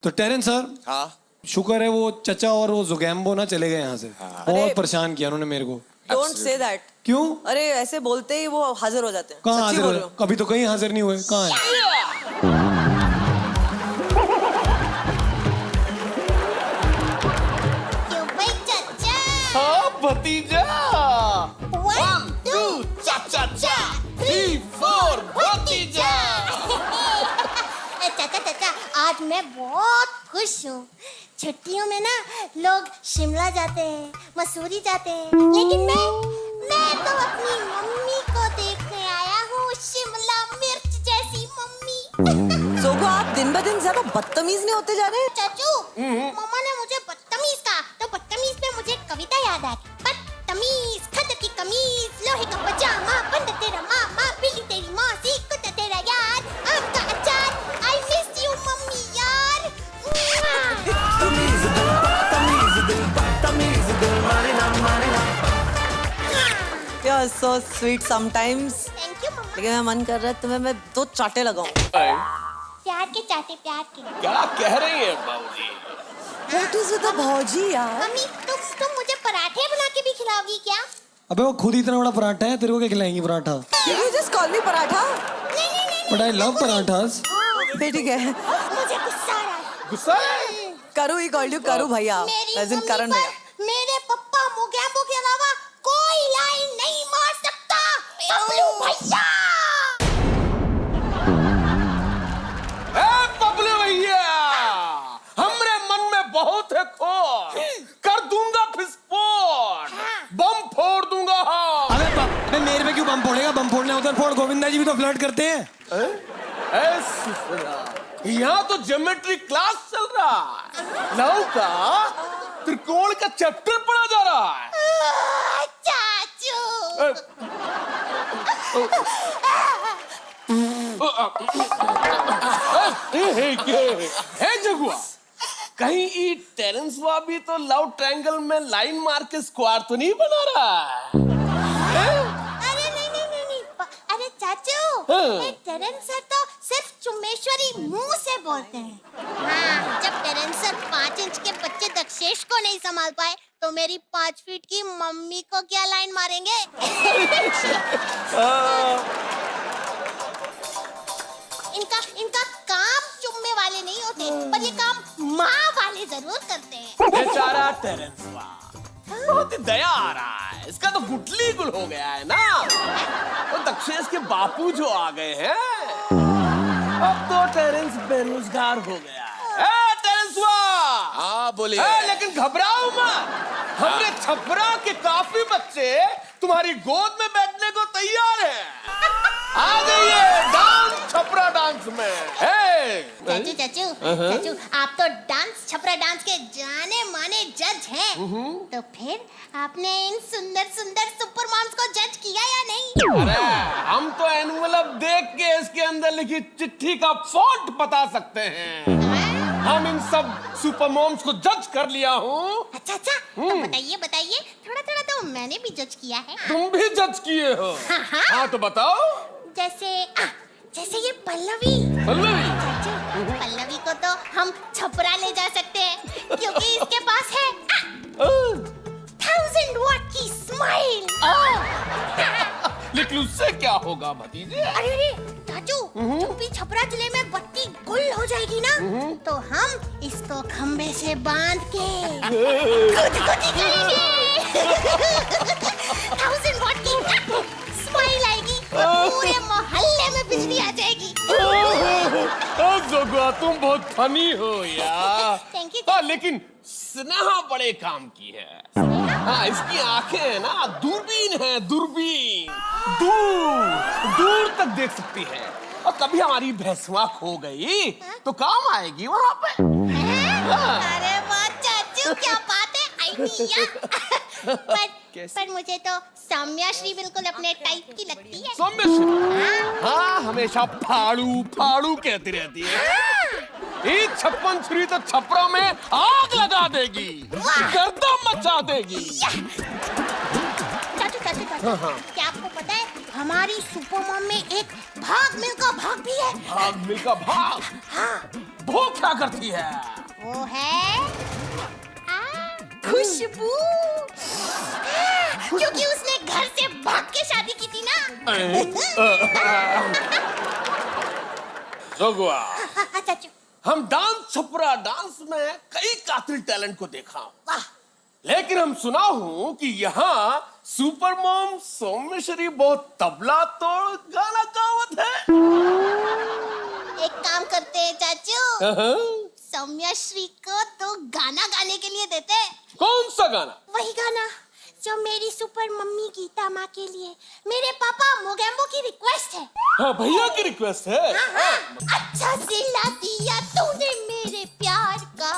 तो Terrence sir, हाँ शुक्र है वो चचा और वो जुगैम्बो ना चले गए यहाँ से। बहुत परेशान किया उन्होंने मेरे को। Don't say that. क्यों? अरे ऐसे बोलते ही वो हाजिर हो जाते हैं। कहाँ सच्ची हाजिर बोल हुए? रही हूँ। कभी तो कहीं हाजिर नहीं हुए। कहाँ है? क्यों भाई चाचा? हाँ भतीजा। 1 2 चा चा चा 3 4 भतीजा। चाचा चाचा, आज मैं बहुत खुश हूँ। छुट्टियों में ना लोग शिमला जाते हैं, मसूरी जाते हैं, लेकिन मैं तो अपनी मम्मी को देखने आया हूँ। शिमला मिर्च जैसी मम्मी। जोगो, आप दिन ब दिन ज्यादा बदतमीज नहीं होते जा रहे हैं? चाचू, मम्मा ने मुझे बदतमीज कहा तो बदतमीज पे मुझे एक कविता याद आ गई। बदतमीज, खद की कमीज, लोहे का पजामा, बंद तेरा मामा, बिल्ली तेरी मौसी, कुत्ता तेरा यार, आम का अचार। आई मिस यू मम्मी यार। You're so sweet sometimes. Thank you मम्मा। लेकिन मेरा मन कर रहा है तुम्हें मैं 2 चाटे लगाऊं। प्यार के चाटे, प्यार के। क्या कह रही हैं बाबूजी? What is with the भौजी यार? मम्मी, तुम मुझे पराठे बना के भी खिलाओगी क्या? अबे वो खुद ही इतना बड़ा पराठा है, तेरे को क्या खिलाएंगी paratha? Can you just call me paratha? नहीं। But I love parathas. फिर ठीक है। मुझे गुस्सा आ रहा है। गुस्सा है? करू ही कॉल्ड यू करू भैया। मेरी As in मम्मी करण भैया। पर मेरे पप्पा मुगैम्बो के अलावा कोई लाइन नहीं मार सकता। बबलू भैया। ए बबलू भैया, हमरे मन में बहुत है खोट, कर दूंगा विस्फोट, बम फोड़ दूंगा हम। अबे मेरे पे क्यों बम फोड़ेगा? बम फोड़ने उधर फोड़, गोविंदा जी भी तो फ्लर्ट करते हैं। यहाँ तो ज्योमेट्री क्लास चल रहा है, लव का त्रिकोण का चैप्टर पढ़ा जा रहा है। चाचू। है जगुआ, कहीं ये टेरेंस वा भी तो लव ट्रायंगल में लाइन मार के स्क्वायर तो नहीं बना रहा है? अरे नहीं। अरे चाचू, ये टेरेंस सर तो सिर्फ चुम्मेश्वरी मुंह से बोलते हैं। हाँ, जब टेरेंस सर 5 इंच के बच्चे दक्षेश को नहीं संभाल पाए तो मेरी 5 फीट की मम्मी को क्या लाइन मारेंगे? इनका काम चुम्मे वाले नहीं होते, पर ये काम माँ वाले जरूर करते हैं। बेचारा टेरेंस वा, बहुत ही दया आ रहा है। इसका तो गुटली गुल हो गया है ना। तो दक्षेश के बापू जो आ गए हैं, अब तो टेरेंस बेरोजगार हो गया है। टेरेंस वा, हाँ बोलिए। लेकिन घबराओ मत, हमरे छपरा के काफी बच्चे तुम्हारी गोद में बैठने को तैयार हैं। आ जाइए डांस छपरा डांस में। चाचू, आप तो डांस छपरा डांस के जाने माने जज हैं। तो फिर आपने इन सुंदर सुंदर सुपर मॉम्स को जज किया या नहीं? अरे हम तो एनवलप देख के इसके अंदर लिखी चिट्ठी का फॉन्ट बता सकते हैं। हम इन सब सुपर मॉम्स को जज कर लिया हूँ। अच्छा, तो बताइए, थोड़ा तो मैंने भी जज किया है। तुम भी जज किए हो? हाँ तो बताओ। जैसे ये पल्लवी। चाचू, पल्लवी को तो हम छपरा ले जा सकते हैं, क्योंकि इसके पास है 1000 वॉट की स्माइल। लेकिन उससे क्या होगा भतीजे? अरे चाचू, जब भी छपरा जिले में बत्ती गुल हो जाएगी ना, तो हम इसको खंबे से बांध के गुदगुदी करेंगे। 1000 वॉट की स्माइल आएगी और पूरे मोहल्ले में बिजली आ जाएगी। जोगुआ, तुम बहुत फनी हो यार। Thank you. हाँ, लेकिन स्नेहा बड़े काम की है। हाँ, इसकी आंखें है ना, दूरबीन है, दूरबीन। दूर तक देख सकती है। और कभी हमारी भैंसवा खो गई तो काम आएगी वहाँ पे। अरे वाह चाचू, क्या बात है, आइडिया। पर मुझे तो सौम्या श्री बिल्कुल अपने टाइप की लगती है। सौम्या श्री? हाँ, हमेशा फाड़ू फाड़ू कहती रहती है। ये 56 छुरी तो छपरा में आग लगा देगी, गर्दा मचा देगी। चाचू, क्या आपको पता है हमारी सुपर मॉम में एक भाग मिल्खा भाग भी है? भाग मिल्खा भाग? हाँ, वो क्या करती है? वो है खुशबू। क्योंकि उसने घर से भाग के शादी की थी ना। जोगवा, चाचू। हम डांस छपरा डांस में कई कातिल टैलेंट को देखा, वाह। लेकिन हम सुना हूं कि यहाँ सुपर मॉम सोमेश्वरी बहुत तबला तोड़ गाना गावत है। एक काम करते हैं चाचू, सौम्यश्री को तो गाना गाने के लिए देते हैं। कौन सा गाना? वही गाना जो मेरी सुपर मम्मी गीता माँ के लिए मेरे पापा मोगैम्बो की रिक्वेस्ट है। हाँ, भैया की रिक्वेस्ट है। अच्छा सिला दिया तूने मेरे प्यार का,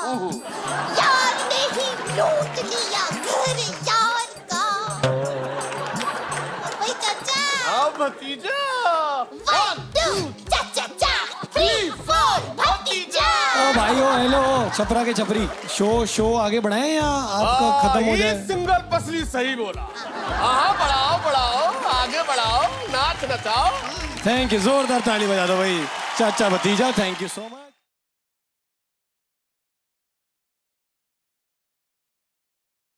यार ने ही लूट लिया घर यार का। वही चाचा। हाँ भतीजा। 1 2 चा चा चा 3 4 भतीजा। ओ भाइयों हेलो, छपरा के छपरी, शो आगे बढ़ाएं या आपका खत्म हो जाए? सिंगल पसली सही बोला। हाँ, बढ़ाओ बढ़ाओ, आगे बढ़ाओ, नाच नचाओ। थैंक यू, जोरदार ताली बजा दो भाई। चाचा भतीजा, थैंक यू सो मच।